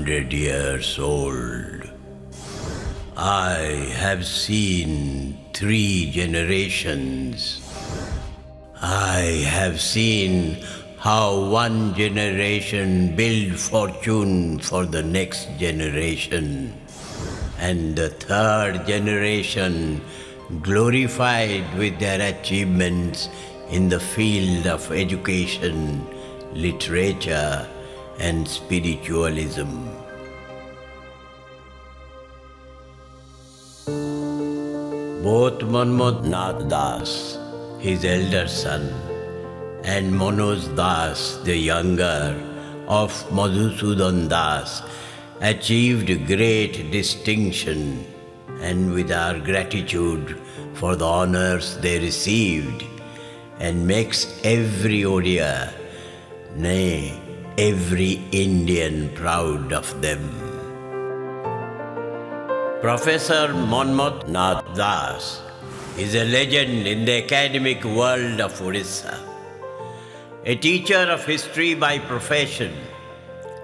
100 years old. I have seen 3 generations. I have seen how one generation built fortune for the next generation, and the 3rd generation glorified with their achievements in the field of education, literature, and spiritualism. Both Manmoth Nath Das, his elder son, and Manoj Das, the younger, of Madhusudan Das, achieved great distinction, and with our gratitude for the honors they received, and makes every Odia, nay, every Indian proud of them. Professor Manmoth Nath Das is a legend in the academic world of Odisha. A teacher of history by profession,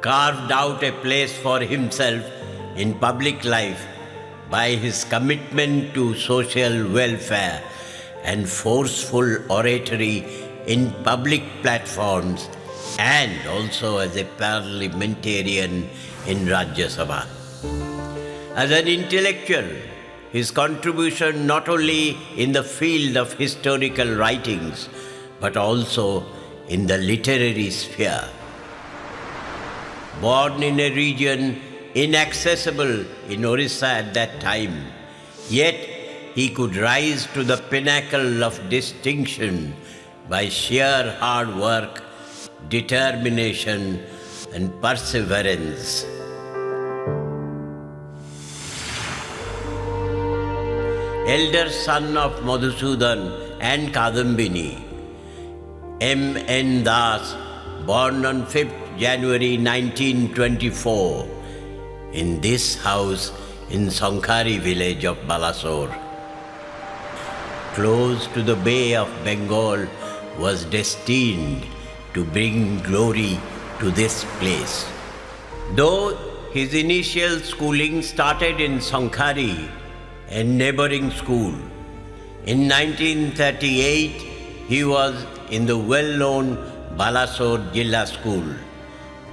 carved out a place for himself in public life by his commitment to social welfare and forceful oratory in public platforms, and also as a parliamentarian in Rajya Sabha. As an intellectual, his contribution not only in the field of historical writings, but also in the literary sphere. Born in a region inaccessible in Orissa at that time, yet he could rise to the pinnacle of distinction by sheer hard work, determination, and perseverance. Elder son of Madhusudan and Kadambini, M. N. Das, born on 5th January 1924, in this house in Sankhari village of Balasore, close to the Bay of Bengal, was destined to bring glory to this place. Though his initial schooling started in Sankhari, a neighboring school, in 1938 he was in the well-known Balasore Jilla School,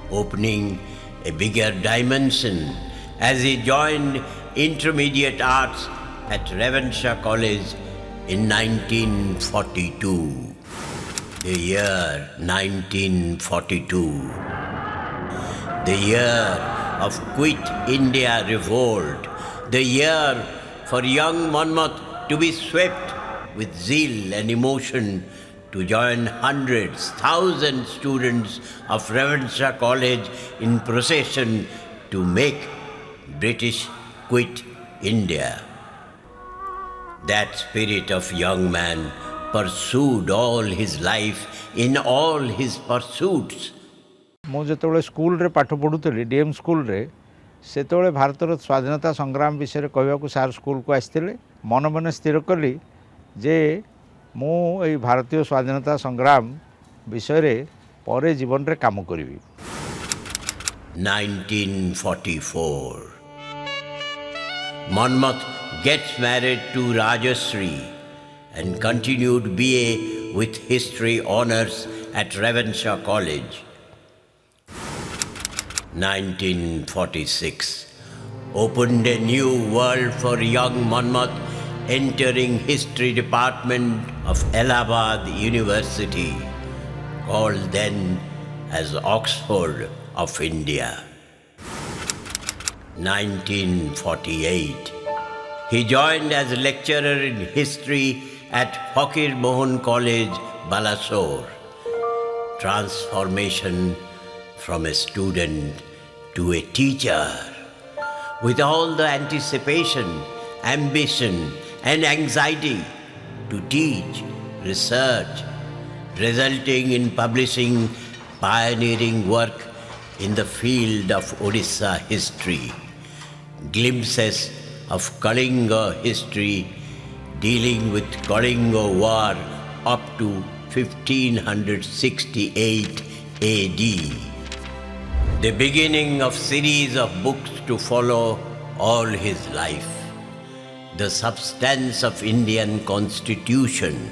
opening a bigger dimension as he joined intermediate arts at Ravenshaw College in 1942. The year 1942. The year of Quit India revolt. The year for young Manmoth to be swept with zeal and emotion to join hundreds, thousands students of Ravenshaw College in procession to make British quit India. That spirit of young man pursued all his life in all his pursuits. ମୁଁ ଯେତେବେଳେ ସ୍କୁଲରେ ପାଠ ପଢ଼ୁଥିଲି DM ସ୍କୁଲରେ ସେତେବେଳେ ଭାରତର ସ୍ୱାଧୀନତା ସଂଗ୍ରାମ ବିଷୟରେ କହିବାକୁ ସାର୍ ସ୍କୁଲକୁ ଆସିଥିଲେ। ମନେ ମନେ ସ୍ଥିର କଲି ଯେ ମୁଁ ଏଇ ଭାରତୀୟ ସ୍ୱାଧୀନତା ସଂଗ୍ରାମ ବିଷୟରେ ପରେ ଜୀବନରେ କାମ କରିବି। 1944. Manmoth gets married to Rajashree and continued BA with history honors at Ravenshaw College. 1946 opened a new world for young Manmoth, entering history department of Allahabad University, called then as Oxford of India. 1948 he joined as lecturer in history at Fakir Mohan College, Balasore. Transformation from a student to a teacher, with all the anticipation, ambition, and anxiety to teach, research, resulting in publishing pioneering work in the field of Odisha history. Glimpses of Kalinga history dealing with Kalinga War up to 1568 AD. the beginning of series of books to follow all his life. The Substance of Indian Constitution,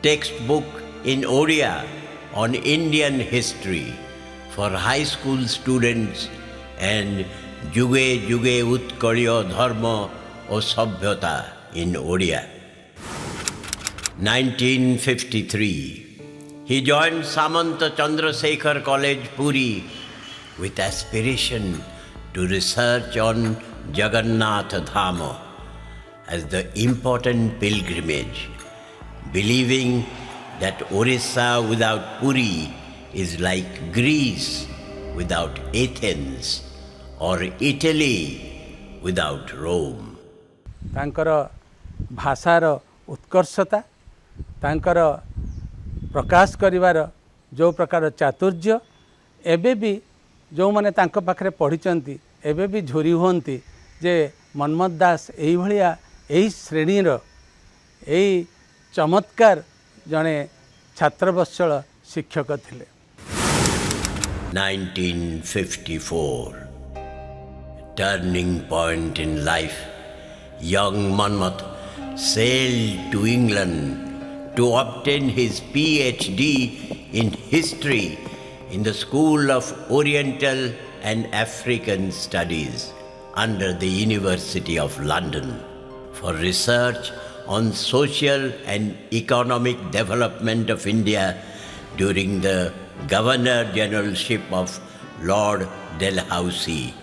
textbook in Odia on Indian history for high school students, and Juge Juge Utkarya Dharma o Sabhyata in Odia. 1953. He joined Samanta Chandrasekhar College, Puri, with aspiration to research on Jagannath Dhama as the important pilgrimage, believing that Orissa without Puri is like Greece without Athens or Italy without Rome. तांकर भाषार उत्कर्षता, तांकर प्रकाश करिवार जो प्रकार चातुर्य एबे भी जो माने तांको पाखरे पढ़िचंती एबे भी झोरी होंती जे मनमथ दास एई भलिया एई श्रेणीर एई चमत्कार जने छात्रवत्सल शिक्षक थिले. 1954. Turning point in life. Young Manmath sailed to England to obtain his PhD in history in the School of Oriental and African Studies under the University of London for research on social and economic development of India during the Governor Generalship of Lord Dalhousie.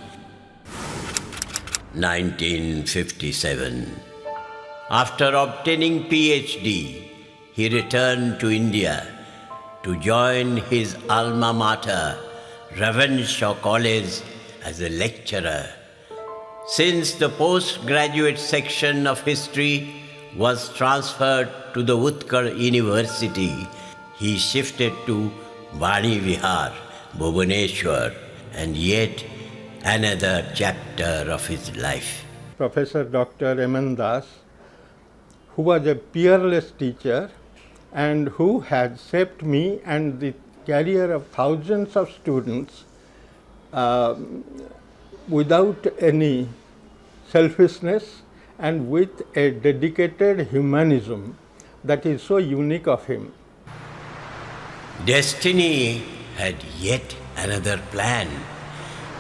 1957. After obtaining PhD, he returned to India to join his alma mater, Ravenshaw College, as a lecturer. Since the postgraduate section of history was transferred to the Utkal University, he shifted to Vani Vihar, Bhubaneswar, and yet another chapter of his life. Professor Dr. M.N. Das, who was a peerless teacher and who had shaped me and the career of thousands of students without any selfishness and with a dedicated humanism that is so unique of him. Destiny had yet another plan,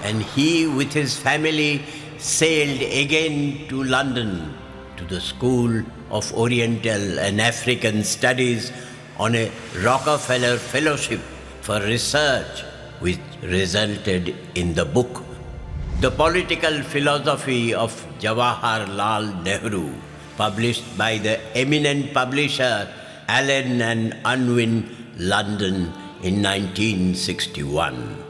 and he with his family sailed again to London to the School of Oriental and African Studies on a Rockefeller Fellowship for research, which resulted in the book The Political Philosophy of Jawaharlal Nehru, published by the eminent publisher Allen and Unwin, London in 1961.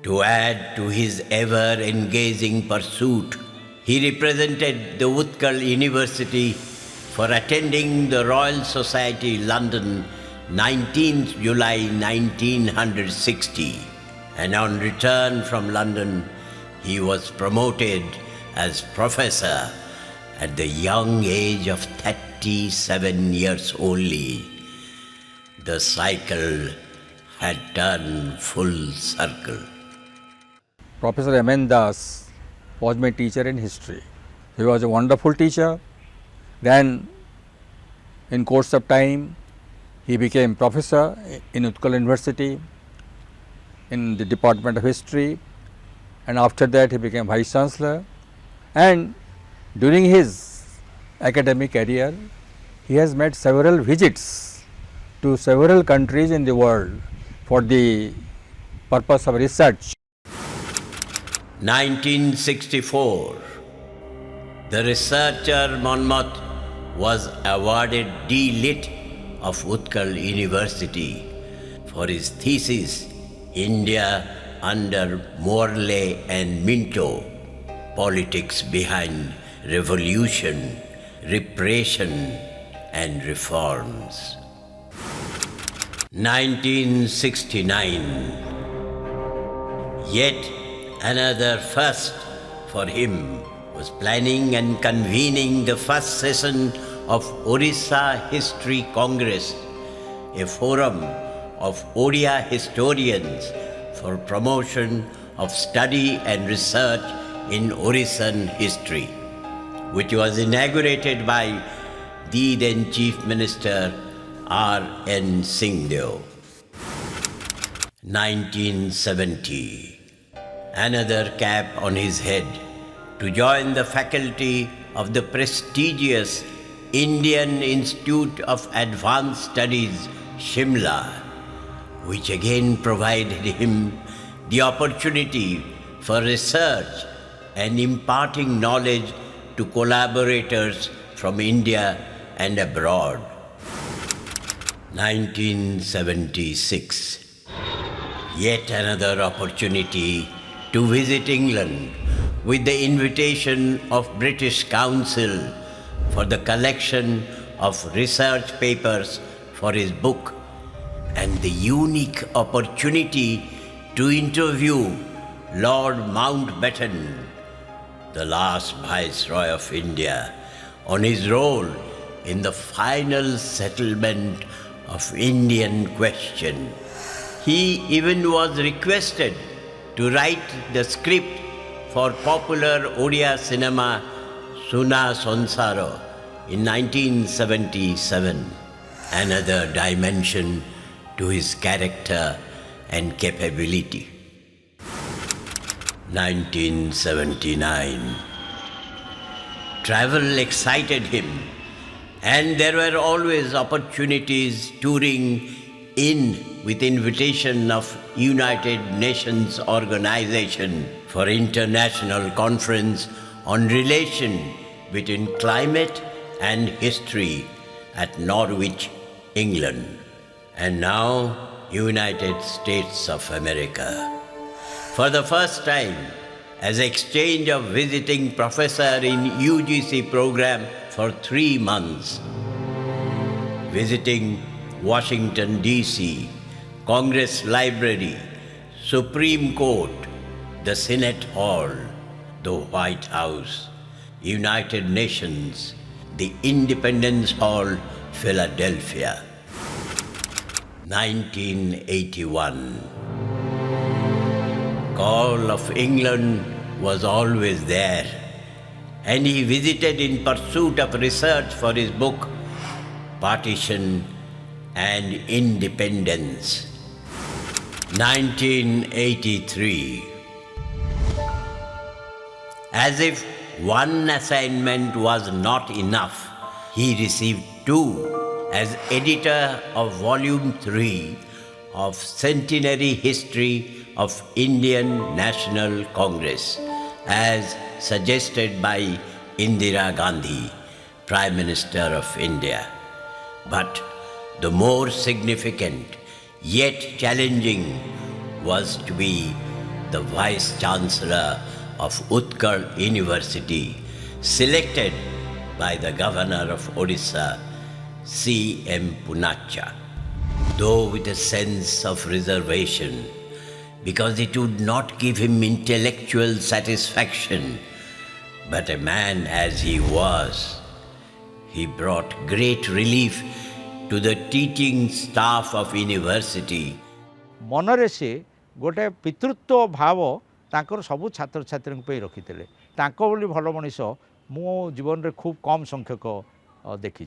To add to his ever-engaging pursuit, he represented the Utkal University for attending the Royal Society, London, 19th July 1960, and on return from London, he was promoted as professor at the young age of 37 years only. The cycle had turned full circle. Professor M.N. Das was my teacher in history. He was a wonderful teacher. Then, in course of time, he became professor in Utkal University in the Department of History, and after that he became Vice Chancellor. And during his academic career, he has made several visits to several countries in the world for the purpose of research. 1964. The researcher Manmath was awarded D.Lit. of Utkal University for his thesis, India under Morley and Minto, Politics Behind Revolution, Repression and Reforms. 1969. Yet another first for him was planning and convening the first session of Orissa History Congress, a forum of Odia historians for promotion of study and research in Orissan history, which was inaugurated by the then Chief Minister R.N. Singhdeo. 1970. Another cap on his head to join the faculty of the prestigious Indian Institute of Advanced Studies, Shimla, which again provided him the opportunity for research and imparting knowledge to collaborators from India and abroad. 1976. Yet another opportunity to visit England with the invitation of British Council for the collection of research papers for his book, and the unique opportunity to interview Lord Mountbatten, the last Viceroy of India, on his role in the final settlement of Indian question. He even was requested to write the script for popular Odia cinema Suna Sonsaro in 1977, another dimension to his character and capability. 1979. Travel excited him, and there were always opportunities touring in with invitation of United Nations Organization for International Conference on Relation between Climate and History at Norwich, England, and now United States of America. For the first time, as exchange of visiting professor in UGC program for 3 months, visiting Washington, D.C., Congress Library, Supreme Court, the Senate Hall, the White House, United Nations, the Independence Hall, Philadelphia. 1981. Call of England was always there, and he visited in pursuit of research for his book, Partition and Independence. 1983. As if one assignment was not enough, he received 2 as editor of Volume 3 of Centenary History of Indian National Congress, as suggested by Indira Gandhi, Prime Minister of India. But the more significant, yet challenging, was to be the Vice Chancellor of Utkal University, selected by the Governor of Odisha, C.M. Punacha, though with a sense of reservation, because it would not give him intellectual satisfaction. But a man as he was, he brought great relief to the teaching staff of university. मनरे से गोटे पितृत्व भाव तांकर सबु छात्र छात्री पे रखिते तांको बोली भल मनीष मो जीवन रे खूब कम संख्यक देखी.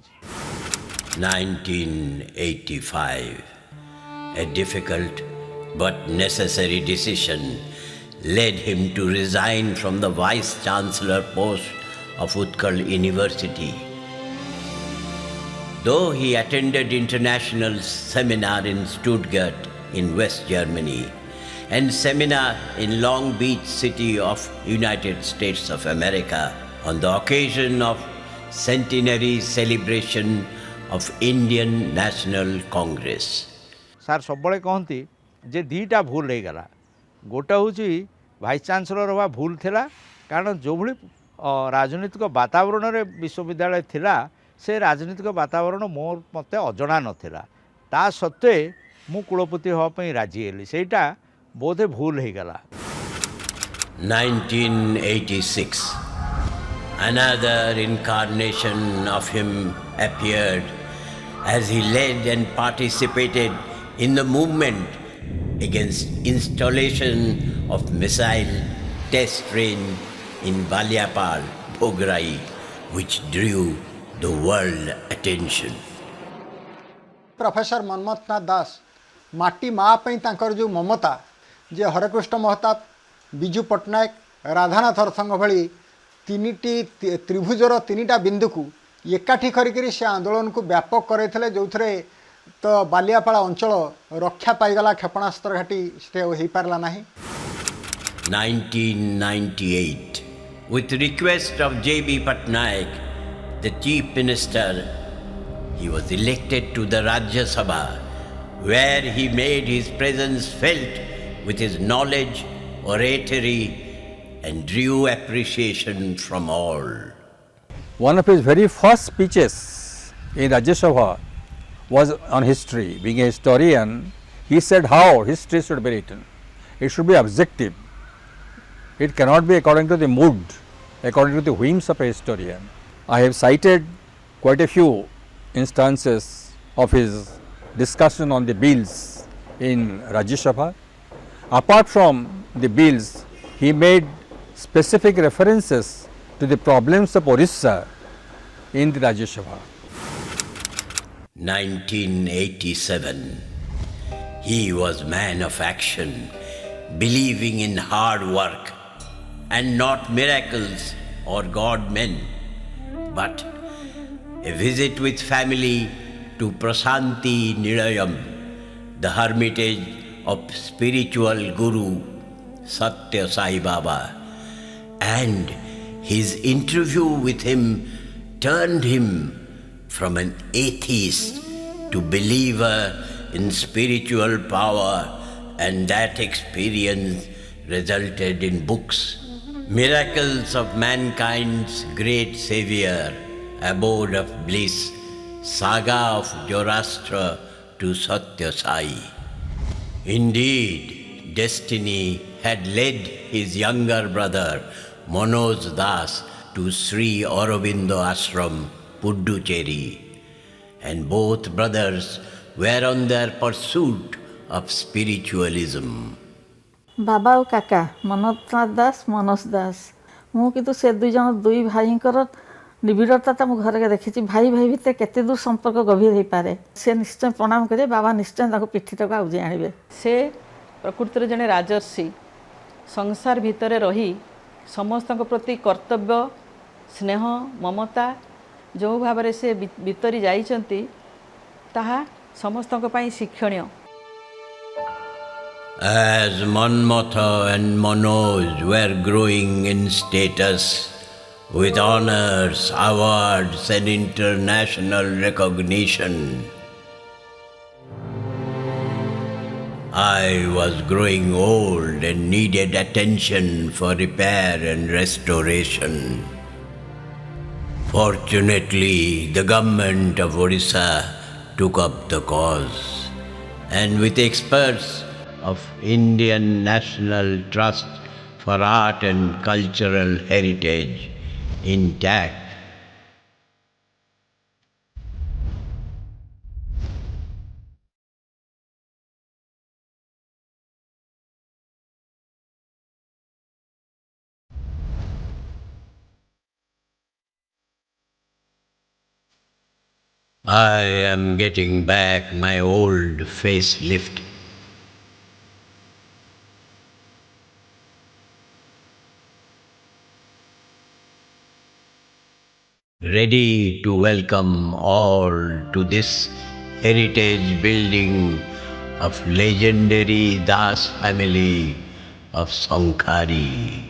1985. A difficult but necessary decision led him to resign from the Vice Chancellor post of Utkal University. Though he attended international seminar in Stuttgart in West Germany and seminar in Long Beach City of United States of America on the occasion of centenary celebration of Indian National Congress. सार सब कहती जे 2टा भूल हो गला. गोटे हूँ vice chancellor हवा भूल थिला, कारण जो भली राजनीतिक वातावरण रे विश्वविद्यालय थिला से राजनीतिक वातावरण मोर मते अजଣା नथिला. ता सत्वे मु कुलपति होवाई राजी हेली, सेटा बोधे भूल हो गला. 1986. Another incarnation of him appeared as he led and participated in the movement against installation of missile test range in Baliapal, Bhograi, which drew the world attention. Professor Manmathnath Das माटी माँ पर जो ममता जे हरकृष्ण महताब विजु पट्टनायक राधानाथ रथंग भली तीनिटी त्रिभुजर तीनिटा बिंदु को एकाठी करी से आंदोलन को व्यापक करते जो थे तो बालियापाड़ा अंचल रक्षा पाईगला क्षेपणास्त्र घाटी से हो पारला नहीं 1998, with request of J.B. Patnaik, the Chief Minister, he was elected to the Rajya Sabha, where he made his presence felt with his knowledge, oratory, and drew appreciation from all. One of his very first speeches in Rajya Sabha was on history. Being a historian, he said how history should be written. It should be objective. It cannot be according to the mood, according to the whims of a historian. I have cited quite a few instances of his discussion on the bills in Rajya Sabha. Apart from the bills, he made specific references to the problems of Orissa in the Rajya Sabha. 1987, he was man of action, believing in hard work and not miracles or God men, but a visit with family to Prasanti Nilayam, the hermitage of spiritual guru Satya Sai Baba, and his interview with him turned him from an atheist to believer in spiritual power, and that experience resulted in books, Miracles of Mankind's Great Savior, Abode of Bliss, Saga of Zoroaster to Satya Sai. Indeed, destiny had led his younger brother Manoj Das to Sri Aurobindo Ashram, Puducherry, and both brothers were on their pursuit of spiritualism. बाबा और काका मनोजनाथ दास मनोज दास मु किंतु से दुई भाईंकर निबिड़ता मु घर के देखी भाई भाई भितर केते दूर संपर्क गभीर हो पारे से निश्चय प्रणाम करे बाबा निश्चय पिठी तक आउजे आनिबे से प्रकृतिर जने राजर्षि संसार भितर रही समस्त प्रति कर्तव्य स्नेह ममता जो भाव से भितरी जाइछंती ताहा समस्तक पई शिक्षणीय. As Manmatha and Manoj were growing in status with honors, awards and international recognition, I was growing old and needed attention for repair and restoration. Fortunately, the government of Orissa took up the cause, and with experts of Indian National Trust for Art and Cultural Heritage intact, I am getting back my old facelift. Ready to welcome all to this heritage building of legendary Das family of Sankhari.